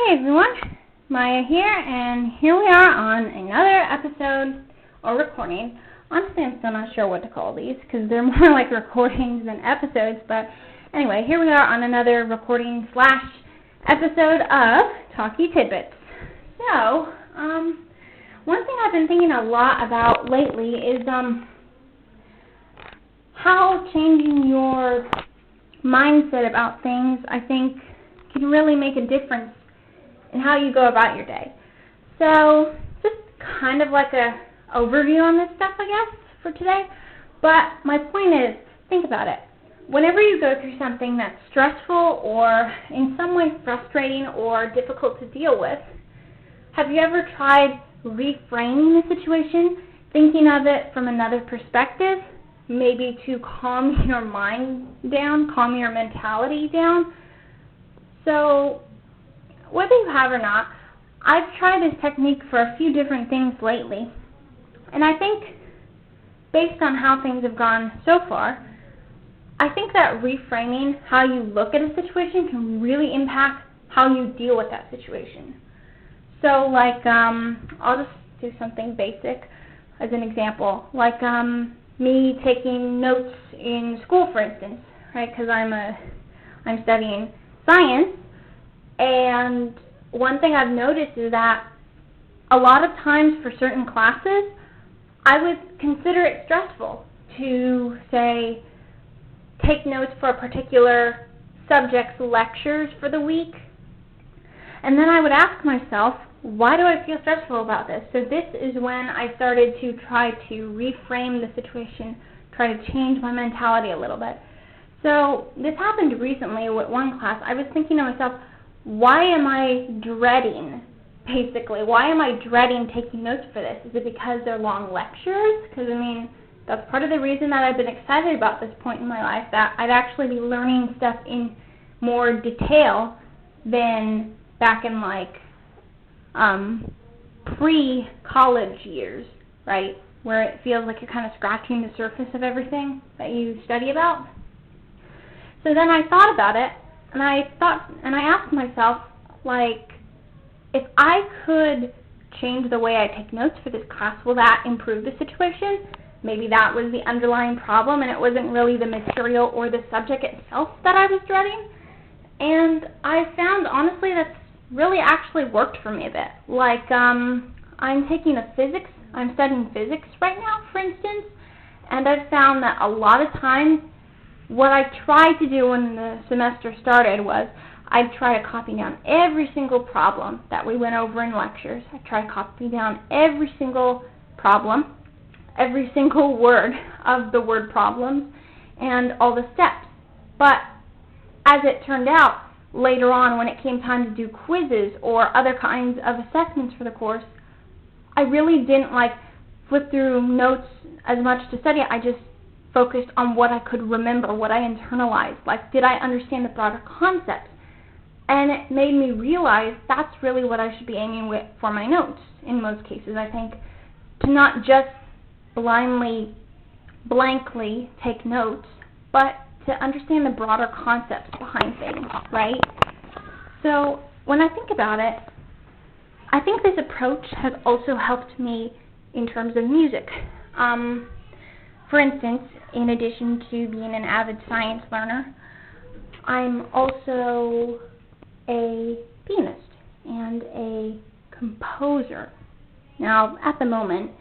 Hey everyone, Maya here, and here we are on another episode or recording. Honestly, I'm still not sure what to call these because they're more like recordings than episodes, but anyway, here we are on another recording / episode of Talky Tidbits. So, one thing I've been thinking a lot about lately is how changing your mindset about things, I think, can really make a difference in how you go about your day. So, just kind of like a overview on this stuff, I guess, for today. But my point is, think about it. Whenever you go through something that's stressful or in some way frustrating or difficult to deal with, have you ever tried reframing the situation, thinking of it from another perspective, maybe to calm your mind down, calm your mentality down? So, whether you have or not, I've tried this technique for a few different things lately. And I think, based on how things have gone so far, I think that reframing how you look at a situation can really impact how you deal with that situation. So, like, I'll just do something basic as an example. Like, me taking notes in school, for instance, right? Because I'm studying science. And one thing I've noticed is that a lot of times for certain classes, I would consider it stressful to, say, take notes for a particular subject's lectures for the week. And then I would ask myself, why do I feel stressful about this? So this is when I started to try to reframe the situation, try to change my mentality a little bit. So this happened recently with one class. I was thinking to myself, why am I dreading, basically? Why am I dreading taking notes for this? Is it because they're long lectures? Because, I mean, that's part of the reason that I've been excited about this point in my life, that I'd actually be learning stuff in more detail than back in, like, pre-college years, right? Where it feels like you're kind of scratching the surface of everything that you study about. So then I thought about it, and I asked myself, like, if I could change the way I take notes for this class, will that improve the situation? Maybe that was the underlying problem, and it wasn't really the material or the subject itself that I was dreading. And I found, honestly, that's really actually worked for me a bit. Like, I'm studying physics right now, for instance, and I've found that a lot of times what I tried to do when the semester started was I'd try to copy down every single problem that we went over in lectures. I'd try to copy down every single problem, every single word of the word problems, and all the steps. But as it turned out, later on when it came time to do quizzes or other kinds of assessments for the course, I really didn't flip through notes as much to study it. I just focused on what I could remember, what I internalized. Like, did I understand the broader concepts? And it made me realize that's really what I should be aiming with for my notes in most cases, I think, to not just blankly take notes, but to understand the broader concepts behind things, right? So when I think about it, I think this approach has also helped me in terms of music. For instance, in addition to being an avid science learner, I'm also a pianist and a composer. Now, at the moment,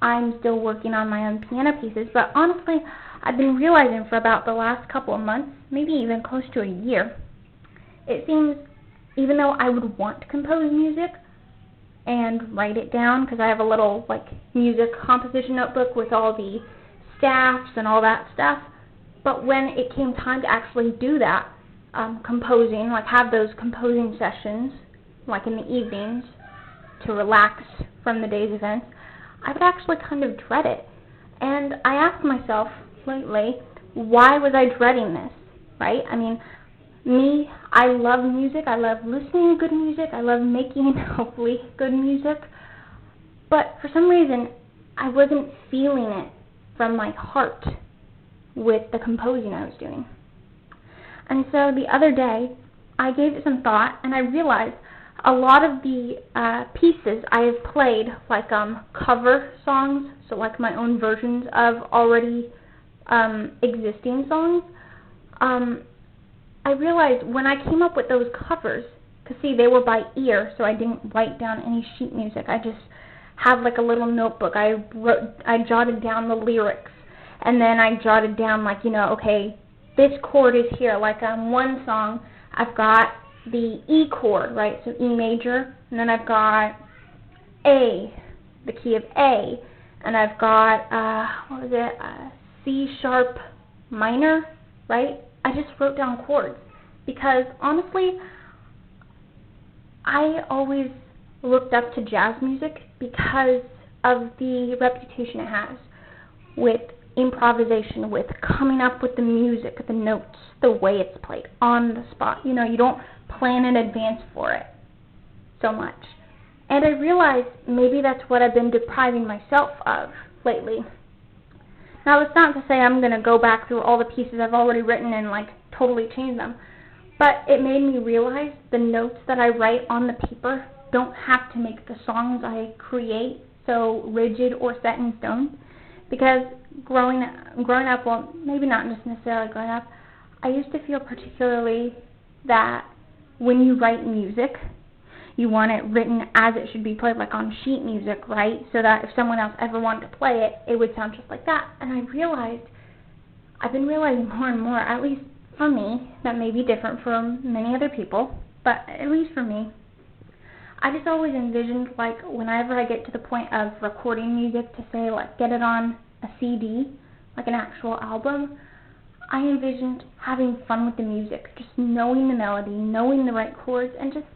I'm still working on my own piano pieces, but honestly, I've been realizing for about the last couple of months, maybe even close to a year, it seems, even though I would want to compose music and write it down, because I have a little, music composition notebook with all the staffs and all that stuff, but when it came time to actually do that, composing, have those composing sessions, in the evenings, to relax from the day's events, I would actually kind of dread it. And I asked myself lately, why was I dreading this, right? I mean, I love music, I love listening to good music, I love making, hopefully, good music, but for some reason, I wasn't feeling it from my heart with the composing I was doing. And so the other day, I gave it some thought, and I realized a lot of the pieces I have played, like cover songs, so like my own versions of already existing songs. I realized when I came up with those covers, because see, they were by ear, so I didn't write down any sheet music. I just had like a little notebook. I jotted down the lyrics, and then I jotted down, like, you know, okay, this chord is here. Like one song, I've got the E chord, right? So E major, and then I've got A, the key of A, and I've got what was it? C sharp minor, right? I just wrote down chords because honestly, I always looked up to jazz music because of the reputation it has with improvisation, with coming up with the music, the notes, the way it's played on the spot. You know, you don't plan in advance for it so much. And I realized maybe that's what I've been depriving myself of lately. Now, it's not to say I'm going to go back through all the pieces I've already written and like totally change them, but it made me realize the notes that I write on the paper don't have to make the songs I create so rigid or set in stone. Because growing up, well, maybe not just necessarily growing up, I used to feel particularly that when you write music, you want it written as it should be played, like on sheet music, right? So that if someone else ever wanted to play it, it would sound just like that. And I've been realizing more and more, at least for me, that may be different from many other people, but at least for me, I just always envisioned, like, whenever I get to the point of recording music to say, like, get it on a CD, like an actual album, I envisioned having fun with the music, just knowing the melody, knowing the right chords, and just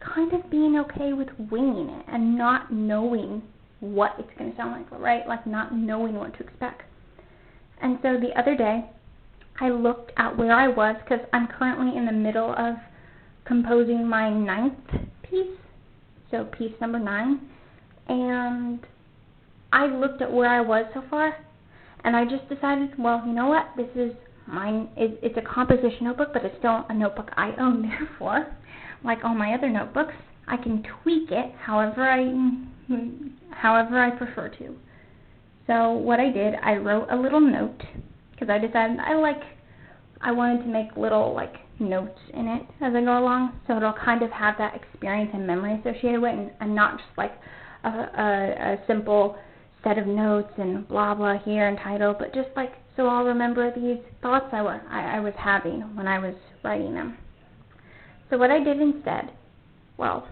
kind of being okay with winging it and not knowing what it's going to sound like, right? Like not knowing what to expect. And so the other day, I looked at where I was because I'm currently in the middle of composing my 9th piece, so piece number 9, and I looked at where I was so far, and I just decided, well, you know what, this is mine. It's a composition notebook, but it's still a notebook I own, therefore, like all my other notebooks, I can tweak it however I prefer to. So what I did, I wrote a little note, because I decided I wanted to make little, like, notes in it as I go along, so it'll kind of have that experience and memory associated with it, and not just like a simple set of notes and blah blah here and title, but just like so I'll remember these thoughts I was having when I was writing them. So what I did instead, well,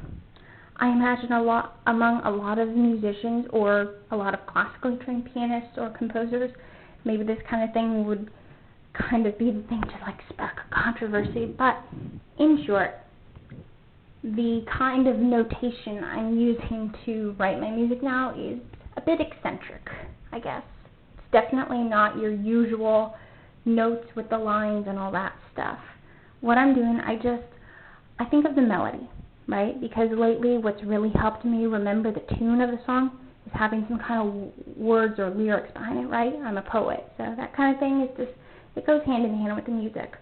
I imagine among a lot of musicians or a lot of classically trained pianists or composers, maybe this kind of thing would kind of be the thing to like spark a controversy, but in short, the kind of notation I'm using to write my music now is a bit eccentric, I guess. It's definitely not your usual notes with the lines and all that stuff. What I'm doing, I think of the melody, right? Because lately what's really helped me remember the tune of the song is having some kind of words or lyrics behind it, right? I'm a poet, so that kind of thing is just, it goes hand in hand with the music.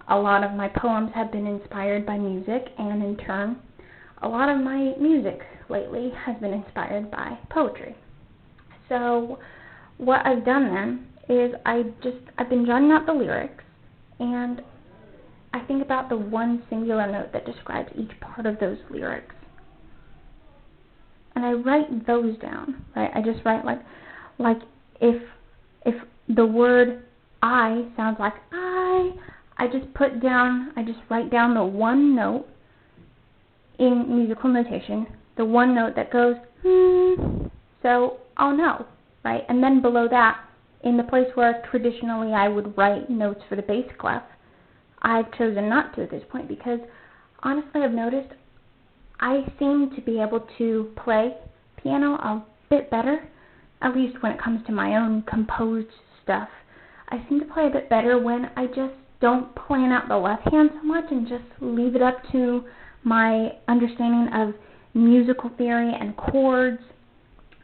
A lot of my poems have been inspired by music, and in turn, a lot of my music lately has been inspired by poetry. So what I've done then is I've been jotting out the lyrics, and I think about the one singular note that describes each part of those lyrics. And I write those down, right? I just write like if the word I sounds like I just write down the one note in musical notation, the one note that goes, so I'll know, right? And then below that, in the place where traditionally I would write notes for the bass clef, I've chosen not to at this point because honestly I've noticed I seem to be able to play piano a bit better, at least when it comes to my own composed stuff. I seem to play a bit better when I just don't plan out the left hand so much and just leave it up to my understanding of musical theory and chords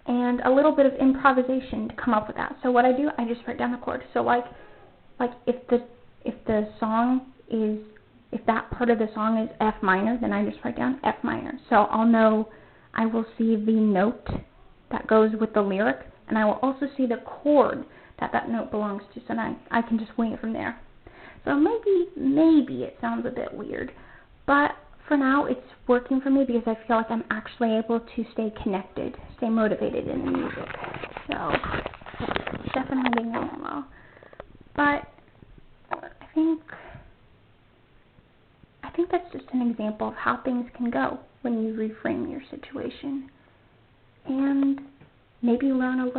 and a little bit of improvisation to come up with that. So what I do, I just write down the chord. So like if the song is if that part of the song is F minor, then I just write down F minor. So I'll know, I will see the note that goes with the lyric, and I will also see the chord that that note belongs to, so then I can just wing it from there. So maybe it sounds a bit weird, but for now it's working for me because I feel like I'm actually able to stay connected, stay motivated in the music. So it's definitely been going well. But I think that's just an example of how things can go when you reframe your situation. And maybe learn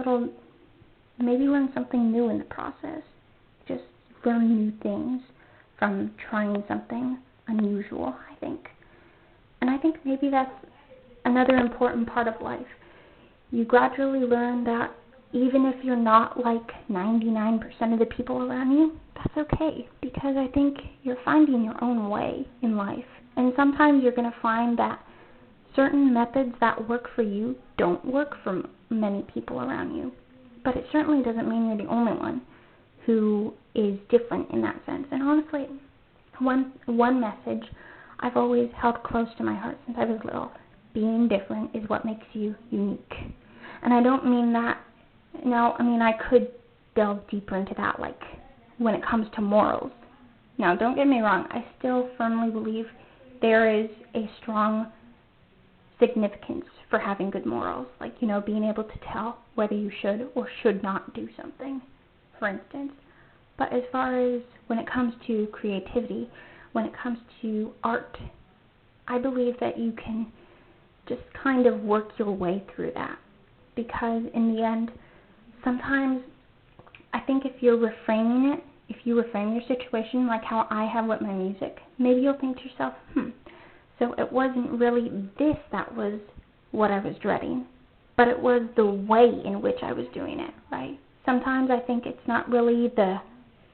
something new in the process. Just learn new things from trying something unusual, I think. And I think maybe that's another important part of life. You gradually learn that even if you're not like 99% of the people around you, that's okay, because I think you're finding your own way in life. And sometimes you're going to find that certain methods that work for you don't work for many people around you. But it certainly doesn't mean you're the only one who is different in that sense. And honestly, one message I've always held close to my heart since I was little: being different is what makes you unique. And I don't mean that, I could delve deeper into that, like when it comes to morals. Now, don't get me wrong, I still firmly believe there is a strong significance for having good morals, like, being able to tell whether you should or should not do something, for instance. But as far as when it comes to creativity, when it comes to art, I believe that you can just kind of work your way through that, because in the end, sometimes I think if you're reframing it, if you reframe your situation like how I have with my music, maybe you'll think to yourself, so it wasn't really this that was what I was dreading, but it was the way in which I was doing it, right? Sometimes I think it's not really the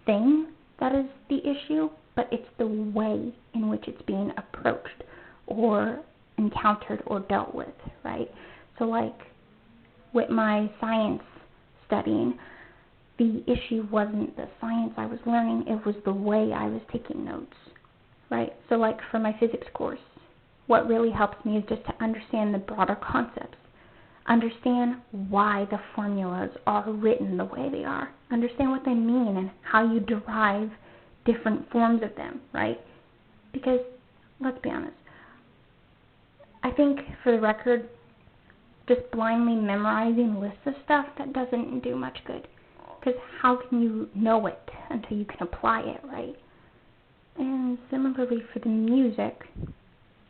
thing that is the issue, but it's the way in which it's being approached or encountered or dealt with, right? So like with my science studying, the issue wasn't the science I was learning, it was the way I was taking notes, right? So like for my physics course, what really helps me is just to understand the broader concepts, understand why the formulas are written the way they are, understand what they mean and how you derive different forms of them, right? Because, let's be honest, I think, for the record, just blindly memorizing lists of stuff, that doesn't do much good. Because how can you know it until you can apply it, right? And similarly for the music,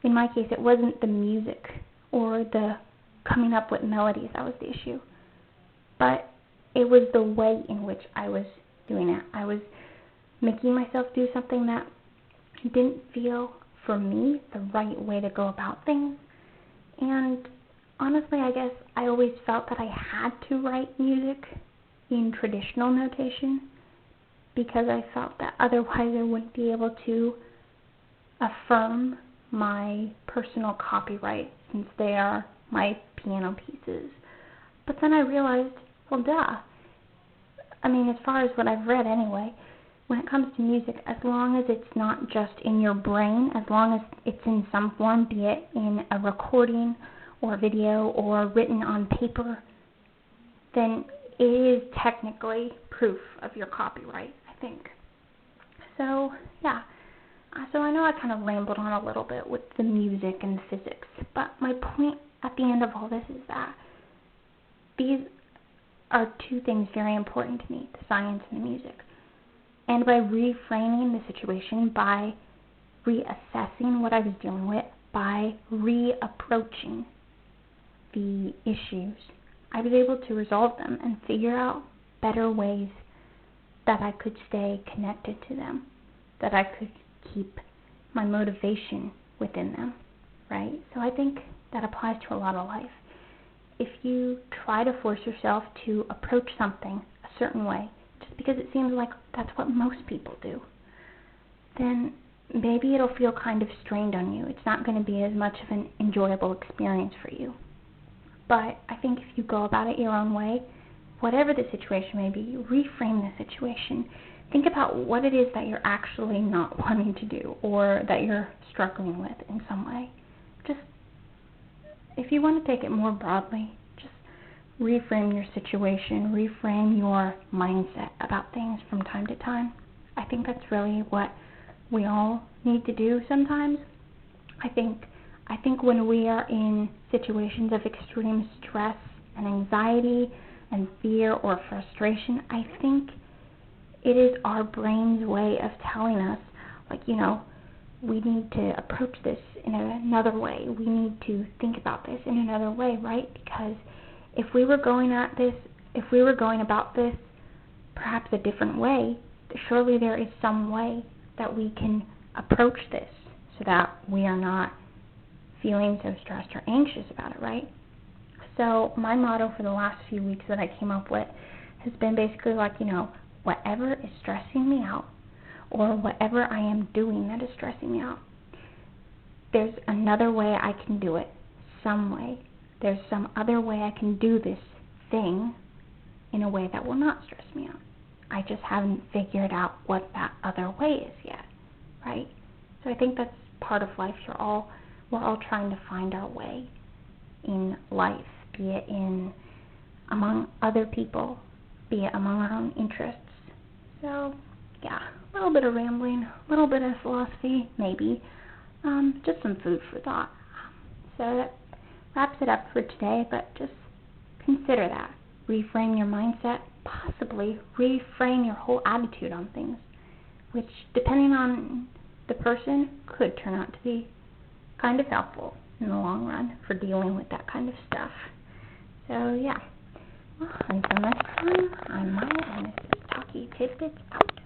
in my case, it wasn't the music or the coming up with melodies that was the issue, but it was the way in which I was doing it. I was making myself do something that didn't feel, for me, the right way to go about things. And honestly, I guess I always felt that I had to write music in traditional notation because I felt that otherwise I wouldn't be able to affirm my personal copyright since they are my piano pieces. But then I realized, well, duh. As far as what I've read anyway, when it comes to music, as long as it's not just in your brain, as long as it's in some form, be it in a recording or video or written on paper, then it is technically proof of your copyright, I think. So, yeah. So I know I kind of rambled on a little bit with the music and the physics, but my point at the end of all this is that these are two things very important to me, the science and the music. And by reframing the situation, by reassessing what I was dealing with, by reapproaching the issues, I was able to resolve them and figure out better ways that I could stay connected to them, that I could keep my motivation within them, right? So I think that applies to a lot of life. If you try to force yourself to approach something a certain way, just because it seems like that's what most people do, then maybe it'll feel kind of strained on you. It's not going to be as much of an enjoyable experience for you. But I think if you go about it your own way, whatever the situation may be, you reframe the situation, think about what it is that you're actually not wanting to do or that you're struggling with in some way. Just, if you want to take it more broadly, just reframe your situation, reframe your mindset about things from time to time. I think that's really what we all need to do sometimes. I think when we are in situations of extreme stress and anxiety and fear or frustration, I think it is our brain's way of telling us, like, we need to approach this in another way. We need to think about this in another way, right? Because if we were going about this perhaps a different way, surely there is some way that we can approach this so that we are not feeling so stressed or anxious about it, right? So my motto for the last few weeks that I came up with has been basically like, whatever is stressing me out or whatever I am doing that is stressing me out, there's another way I can do it, some way. There's some other way I can do this thing in a way that will not stress me out. I just haven't figured out what that other way is yet, right? So I think that's part of life. We're all trying to find our way in life, be it among other people, be it among our own interests. So, yeah, a little bit of rambling, a little bit of philosophy, maybe, just some food for thought. So that wraps it up for today, but just consider that. Reframe your mindset, possibly reframe your whole attitude on things, which, depending on the person, could turn out to be kind of helpful in the long run for dealing with that kind of stuff. So, yeah. Well, until next time, I'm Maia, and this is Talky Tidbits out.